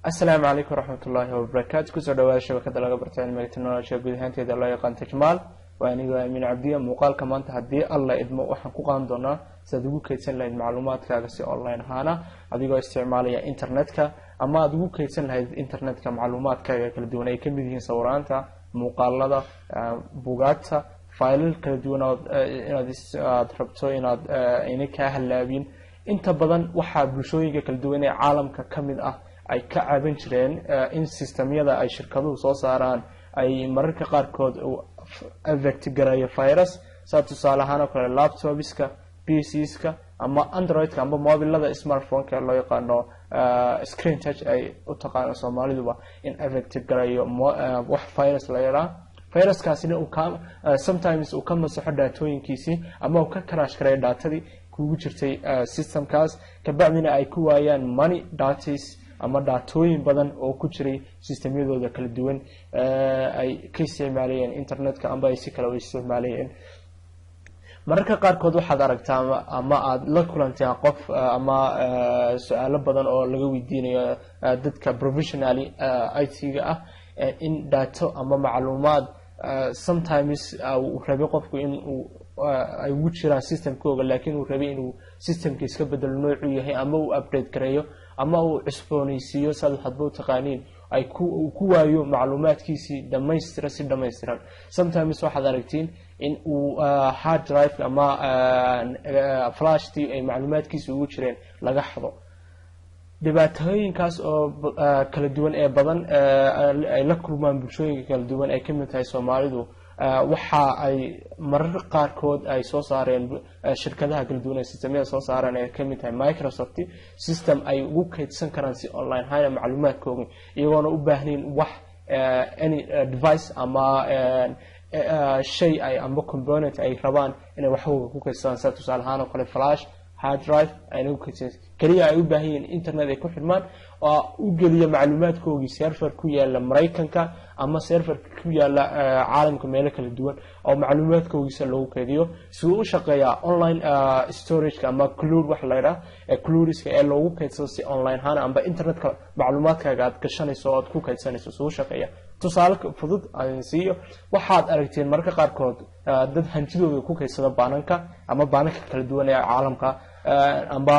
السلام عليكم ورحمة الله وبركاته. كسر دوال شبكة لغة برتين مجد النورشة قدهان تيدا الله يقان تجمال وأنيقو أمين عبدية مقال كمان تحدي الله إدمو وحن قوقان دونا سادقو كيتسن لها المعلومات كاقسي أونلاين هانا أديقو استعمالية إنترنتك أما أدقو كيتسن لها إنترنتك معلومات كالدون أي كمدهين صورانتا مقال لدا بوغاتا فايل كالدون إناد ربطو إناد إنك هاللابين inta badan waxa bulshooyinka kala duwan ee caalamka kamid ah ay ka caabin jireen in systemyada ay shirkaduhu soo saaraan ay mararka qaar kood affect gareeyo virus sida tusaale ahaan kale laptopska PCska ama Androidka ama mobilada smartphone-ka loo yaqaano screen touch ay u taqaan Soomaaliduba in affect gareeyo wax virus la yiraahdo viruskaasina uu sometimes uu ka masaxo daatooyinkiisi ama uu ka crash gareeyo daatadii ugu jirtay systemkaas ka bacdina ay ku waayaan money datas ama daatooyin badan oo ku jiray systemyadooda kala duwan ay ka isticmaalayeen internetka ama ay si kala u isticmaalayeen mararka qaar kood waxaad aragtaa ama aad la kulantaa qof ama su'aalo badan oo laga weydiinayo dadka professionally IT-ga ah in data ama macluumaad sometimes uu rabo qofku in uu ay ugu jiraan systemkooda laakiin uu rabay inuu systemka iska bedelo nooc uu yahay ama uu update gareeyo ama uu cusboonaysiiyo saddex hadba taqaaniin ay ku waayo macluumaadkiisi dhammaystiran sometimes waxaad aragtiin in uu hard drive ama flash ay macluumaadkiisa ugu jireen laga xado dhibaatooyinkaas oo kala duwan ee badan ay la kulmaan bulshooyinka kala duwan ay ka mid tahay Soomaalidu waxa ay mararka qaar kood ay soo saareen shirkadaha kala duwan ee systemyada soo saareen ay ka mid tahay Microsoft system ay ugu kaydsan karaan si online hayna macluumaadkooda iyagoona u baahnayn wax any device ama shay ay ama component ay rabaan inay waxooga ku kaydsadaan sida tusaale ahaan kale flash hard drive ay ugu kaydsan kaliya ay u baahan internet ay ku xirmaan oo u geliya macluumaadkooda server ku yaala Mareykanka ama server ku yaala caalamka meel kala duwan oo macluumaadkooda lagu kaydiyo si uu u shaqeeyo online storage ama cloud wax la yiraahdo cloudska ee lagu kaydsado si online ahaan ama internetka macluumaadkaaga aad gashanayso oo aad ku kaydsanayso si uu shaqeeyo tusaale fudud aan siiyo waxaad aragteen marka qaar kood dad hanjidooda ku kaydsada baananka ama baananka kala duwan ee caalamka amba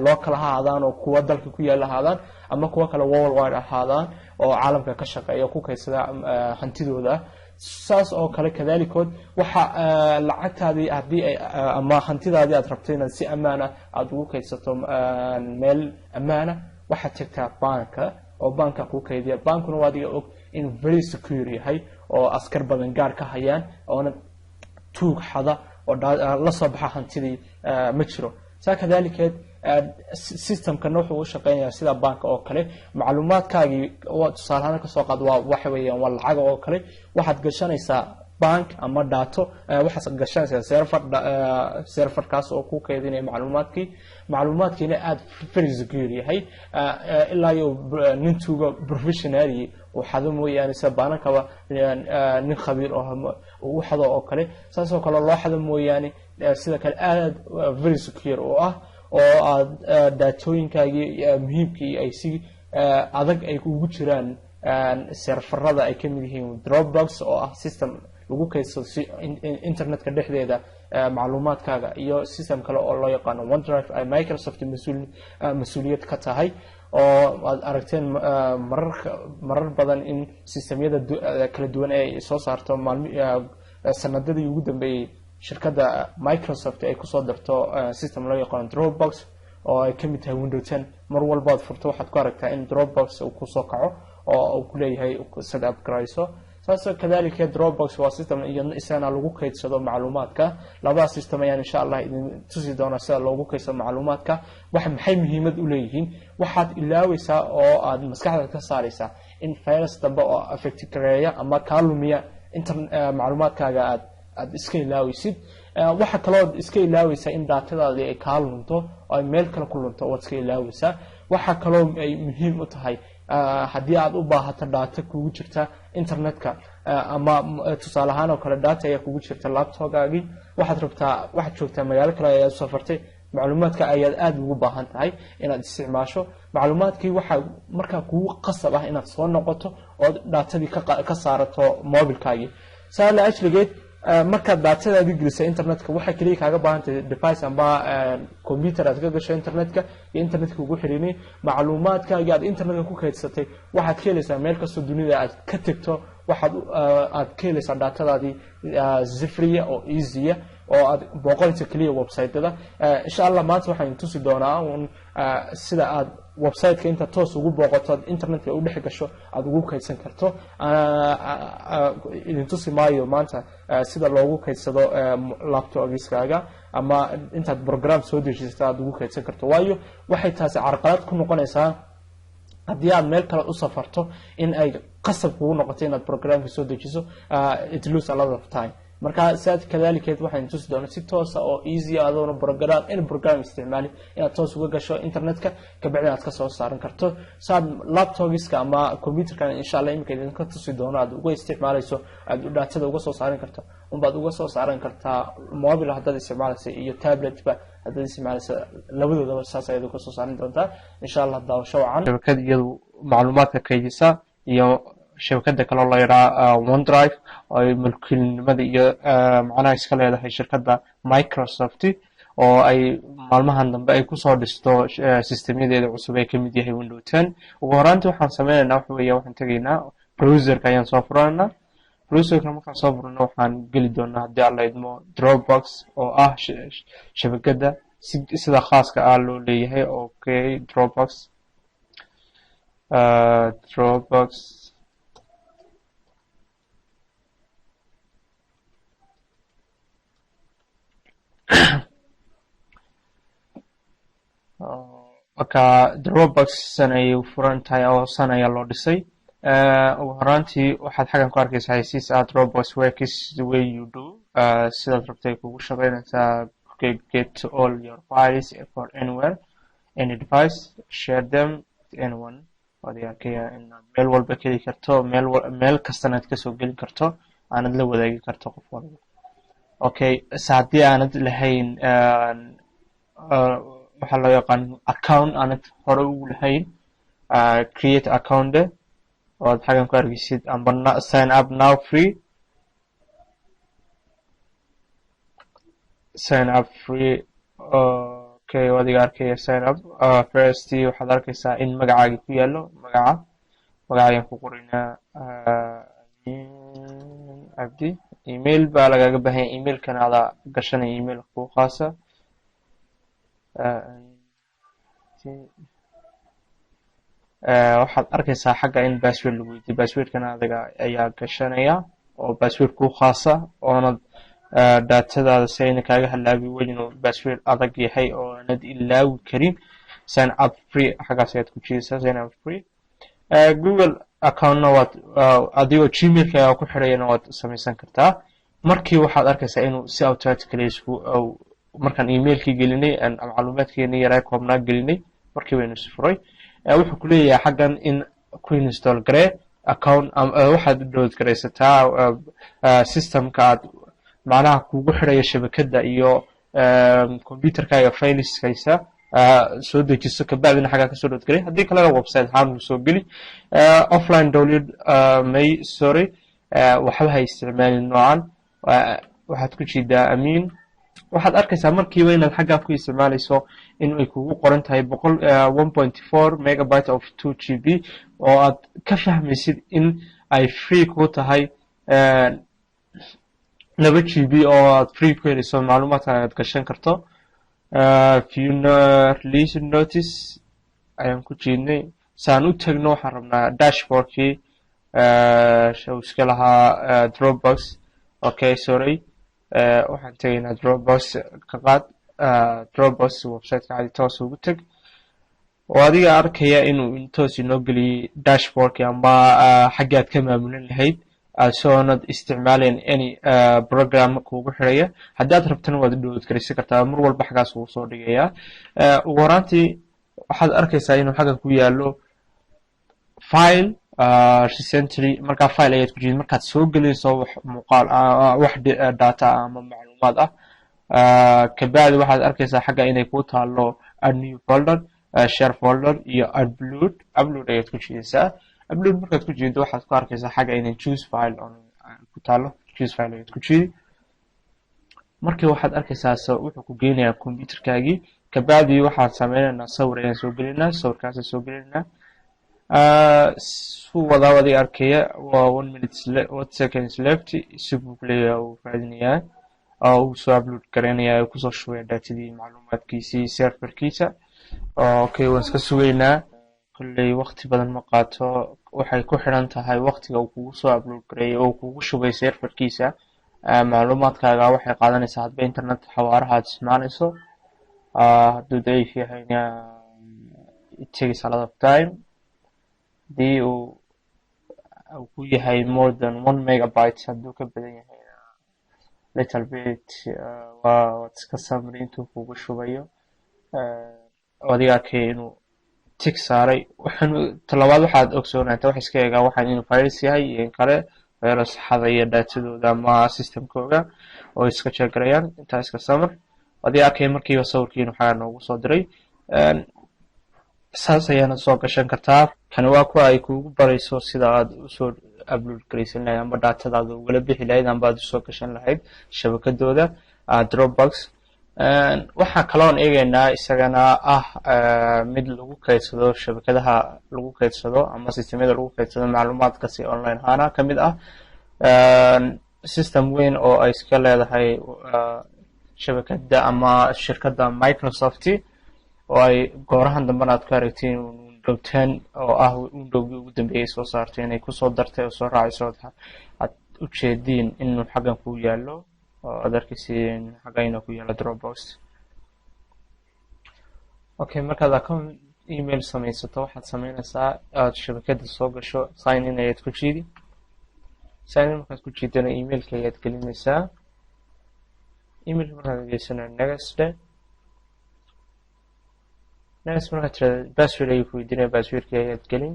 local ahaadaan oo kuwa dalka ku yaala ahaadaan ama kuwa kale worldwide ahaadaan oo caalamka ka shaqeeya ku kaysada hantidooda saas oo kale kadalikood waxa lacagtaadii hadii ay ama hantidaadii aad rabtay inaad si amaana aad ugu kaydsato meel amaana waxa tagtaa banka oo banka ku kaydiya bankuna waa adiga og in very secure yahay oo askar badan gaar ka hayaan oo tuug xada oo la soo baxa hantidii ma jiro كذلك السيستم كان نوحه وشقينا سيدا بانك أو كله معلومات كاجي وتصارهنا كسوقات وحويا والعجة أو كله واحد قشان يسا بانك أما داتو واحد قشان يسا سيرفر كاس أو كو كيدين معلومات كي نأد فريزقيري هاي إلا يو ننتوجا بروفيشنالي وحدهم يعني سبانا كوا نخبير أو حدا أو كله ساسو كلا الله حدهم يعني sida kale aad very secure oo daatooyinkaagi muhiimkii ay si adag ay ugu jiraan serverada ay ka mid yihiin Dropbox oo ah system lagu kaydsado si internetka dhexdeeda macluumaadkaaga iyo system kale oo loo yaqaan OneDrive ay Microsoft mas'uuliyad ka tahay oo aad aragteen marar badan in systemyada kala duwan ay soo saarto sanadadii ugu dambeeyay shirkadda Microsoft ay ku soo darto system loo yaqaan Dropbox oo ay ka mid tahay Windows 10 mar walba aad furto waxaad ku aragtaa in Dropbox uu ku soo kaco oo uu ku leeyahay set up garayso saas kadalika Dropbox waa system isana lagu kaydsado macluumaadka laba system ayaan insha Allah idin tusi doona sida loogu kaydsado macluumaadka waxa maxay muhiimad u leeyihiin waxaad ilaawaysaa oo aad maskaxda ka saaraysaa in virus dambe oo affect gareeya ama ka lumiya macluumaadkaaga aad iska ilaawaysid waxa kale oo iska ilaawaysa in daatadaada ay ka lunto oo meel kale ku lunto oo iska ilaawaysa waxa kale oo ay muhiim u tahay haddii aad u baahato data kugu jirta internetka ama tusaale ahaan oo kale data ayaa kugu jirta laptopgaagii waxaad joogtaa magaalo kale ayaad u safartay macluumaadka ayaad aad ugu baahan tahay inaad isticmaasho macluumaadkii waxa markaa kugu qasab ah inaad soo noqoto oo datadii ka saarato mobilkaagii saala ajligeed marka datadaadi gelisay internetka waxa kaliya kaaga baahan tahay device amba computer aad ka gasho internetka iyo internetka ugu xiriirinay macluumaadkaaga aad internetka ku kaydsatay waxaad ka helaysaa meel kasta dunida aad ka tagto aad ka helaysaa datadaadi zifriya oo easy oo aad booqalayso kaliya website-da insha Allah maanta waxaan tusi doonaa sida aad website-ka inta toos ugu booqato internetka u dhex gasho aad ugu kaydsan karto idin tusi maayo maanta sida loogu kaydsado laptop-giskaaga ama intaad program soo dejisato aad ugu kaydsan karto waayo waxay taasi carqalad ku noqonaysaa haddii aad meel kale u safarto in ay qasab kugu noqoto inaad programka soo dejiso it lose a lot of time marka saad kadalikeed waxaan tusi doonaa si toos ah oo easy ah adoona program isticmaali inaad toos uga gasho internetka ka bacdina aad ka soo saaran karto saad laptopgiska ama computerkan insha Allah imika idin ka tusi doono aad uga isticmaalayso aad datada uga soo saaran karto baad uga soo saaran kartaa mobile haddaad isticmaalayso iyo tablet ba haddaad isticmaalayso labadoodaba saas ayaad uga soo saaran doontaa insha Allah daawasho wacan shabakad iyadu macluumaadka kaydisa iyo shabakada kale oo la yiraahdo OneDrive oo ay mulkiilnimada iyo macnaha iska leedahay shirkadda Microsoft oo ay maalmahan dambe ay ku soo dhisto systemyadeeda cusub ee kamid yahay Windows 10 ugu horaantii waxaan sameeynaa waxaan tagaynaa browserka ayaan soo furanaynaa browserka markaan soo furno waxaan geli doonaa haddii aan la idmo Dropbox oo ah shabakada sida khaaska ah loo leeyahay okay Dropbox marka Dropbox sanay furan tahay oo sanaya loo dhisay ugu horaantii waxaad xagan ku arkaysaa haysiis Dropbox works the way you do sidaad rabtay kugu shaqeynaysaa get all your files for anywhere any device share them with anyone wadiyakaya in meel walba keli karto meel kasta aad ka soo gali karto aanad la wadaagi karto qof walba okay saadii aanad lahayn waxa loo yaqaan account aanad hore ugu lahayn create account oo xagan ku argaysid amba sign up now free okay wadiga arkaya sign up first waxaad arkaysaa in magacaaga ku yaalo magacaaga ku qorinaa abdi email baa lagaga baahan email kana aad gashanay email ku khaasa waxaad arkaysaa xagga in password lagu weydiiyo passwordkana adiga ayaa gashanaya oo password ku khaasa oo datadaada sayna kaaga halaabi weyn oo password adag yahay oo aanad ilaawi karin sign up free xagaas ayaad ku jiidaysaa sign up free Google account waad adigoo Gmail-ka ku xirayna waad samaysan kartaa markii waxaad arkaysaa inuu si automatically markaan email-kii gelinay macluumaadkeena yaraa koobnaa gelinay markii waynu furay wuxuu ku leeyahay xaggan in ku install garee account waxaad download gareysataa systemka aad macnaha kugu xiraya shabakada iyo computerkaaga fileskiisa soo dejiso ka bacdina xaga ka soo download garay hadii kale website ahaan soo gali offline download waxba hay isticmaalin noocan waxaad ku jiidaa amiin waxaad arkaysaa markiiba inaad xagga ku isticmaalayso in ay kugu qoran tahay 1.4 megabyte of 2 GB oo aad ka fahmaysid in ay free ku tahay 2 GB oo aad free ku helayso macluumaadka aad gashan karto release notice ayaan ku jiidnay saan u tagno waxaan rabnaa dashboardkii iska lahaa Dropbox okay sorry waxaan tagaynaa Dropbox ka qaad Dropbox website-ka caadi toos ugu tag oo adiga arkaya inuu intoos inoo geliyay dashboardki ama xaggaad ka maamulan lahayd soonad isticmaaleen any program kuugu xiraya haddaad rabtana waad download gareysan kartaa mar walba xagaas uu soo dhigayaa ugu horaantii waxaad arkaysaa inuu xaggan ku yaalo file recently markaa file ayaad ku jiid markaad soo gelayso wax muuqaal wax data ama macluumaad kabacdi waxaad arkaysaa xagga inay ku taalo add new folder share folder iyo upload ayaad ku jiidaysaa upload markaad ku jiido waxaad ku arkaysaa xagga inay choose file ku taalo choose file ayaad ku jiidi markii waxaad arkaysaa wuxuu ku geynayaa computerkaagii kabacdi waxaad sameynaynaa sawir ayaan soo gelinaa sawirkaas soo gelinaa wadaawadi arkaya waa 1 minute 1 seconds left isagoo leeyahay uu raadinayaa uu soo upload garanayaa uu kusoo shubay datadii macluumaadkiisii serverkiisa okay waan iska sugaynaa kulley waqti badan ma qaato waxay ku xiran tahay waqtiga uu kugu soo upload gareeyay oo kugu shubay serverkiisa macluumaadkaaga waxay qaadanaysaa hadba internet xawaaraha aad isticmaalayso hadduu daciif yahayna it takes a lot of time hadii uu ku yahay more than 1 megabyte hadduu ka badan yahay little bit waa iska samri intuu kugu shubayo adiga arkay inuu tick saaray talabaad waxaad ogsoonaanta wax iska eegaa waxaan inuu virus yahay iyo kale virus xadaya datadooda ama systemkooda oo iska check garayaan inta iska samr adiga arkay markiiba sawirkiina waxaa noogu soo diray saas ayaana soo gashan kartaa kan waa kuwa ay kugu barayso sida aad u soo upload garaysan lahayd ama datadaada ugala bixi lahayd ama aad soo gashan lahayd shabakadooda Dropbox waxa kaloon eegaynaa isagana mid lagu kaydsado shabakadaha lagu kaydsado ama systemyada lagu kaydsado macluumaadka si online ahaan kamid system weyn oo ay iska leedahay shabakada ama shirkadda Microsoft oo ay goorahan dambe aad ka aragtiin Windows 10 oo Windows ugu dambeeyay soo saartay inay ku soo dartay oo soo raacayso aad u jeedin inuu xagan ku yaalo adarkiisiin xagayna ku yaala Dropbox okay markaad account email samaysato waxaad sameynaysaa aad shabakada soo gasho sign in ayaad ku jiidi sign in markaad ku jiidana emailka ayaad gelinaysaa email markaad gelinaysaa next markaad password ay ku weydiinayaan passwordka ayaad gelin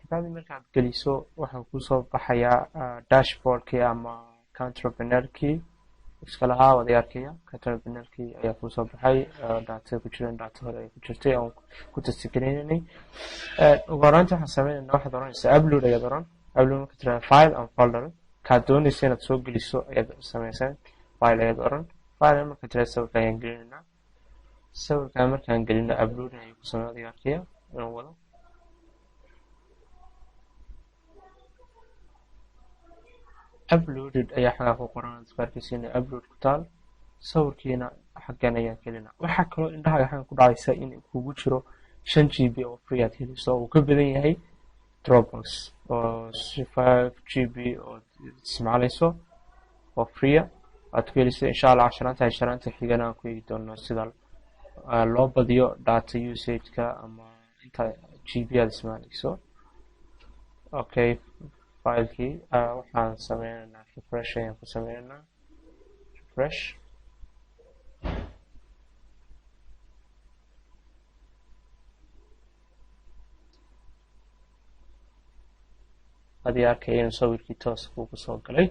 kabacdi markaad geliso waxaa kusoo baxayaa dashboardkii ama counterpreneur-kii iska lahaa wada arkaya counterpreneur-kii ayaa kusoo baxay data ku jiraan data hore ay ku jirtay oo ku testgareynay ugu horeynta waxaan sameynaynaa waxaad oranaysaa upload ayaad oran upload markaad tiraahdo file and folder kaad doonaysa inaad soo geliso ayaad samaysaa file ayaad oran file markaad tiraahdo sawirka ayaan gelinaynaa sawirka markaan gelino upload ayay ku sameeyaa wada arkaya inuu wado uploaded ayaa xagaa ku qoran isbaarkiisina upload ku taal sawirkiina xagan ayaan gelina waxa kale indhaha xagan ku dhacaysa in kugu jiro 5 GB oo free aad heliso oo ka badan yahay Dropbox oo 5 GB oo isticmaalayso oo free aad ku heliso insha Allah casharanta xigana ku eegi doono sida loo badiyo data usage-ka ama inta GB aad isticmaalayso okay filekii waxaan sameynaynaa refresh ayaan ku sameynaynaa refresh hadii arkay inuu sawirkii toos ugu soo galay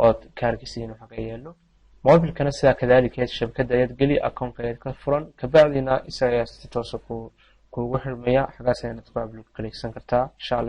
oo kaarkiisiina waxa ka yeelo mobilkana sida kadaalika shabakada ayaad geli account ayaad ka furan kabacdina isaga si toos kuugu xirmaya xagaas ayaad ku upload garaysan kartaa insha Allah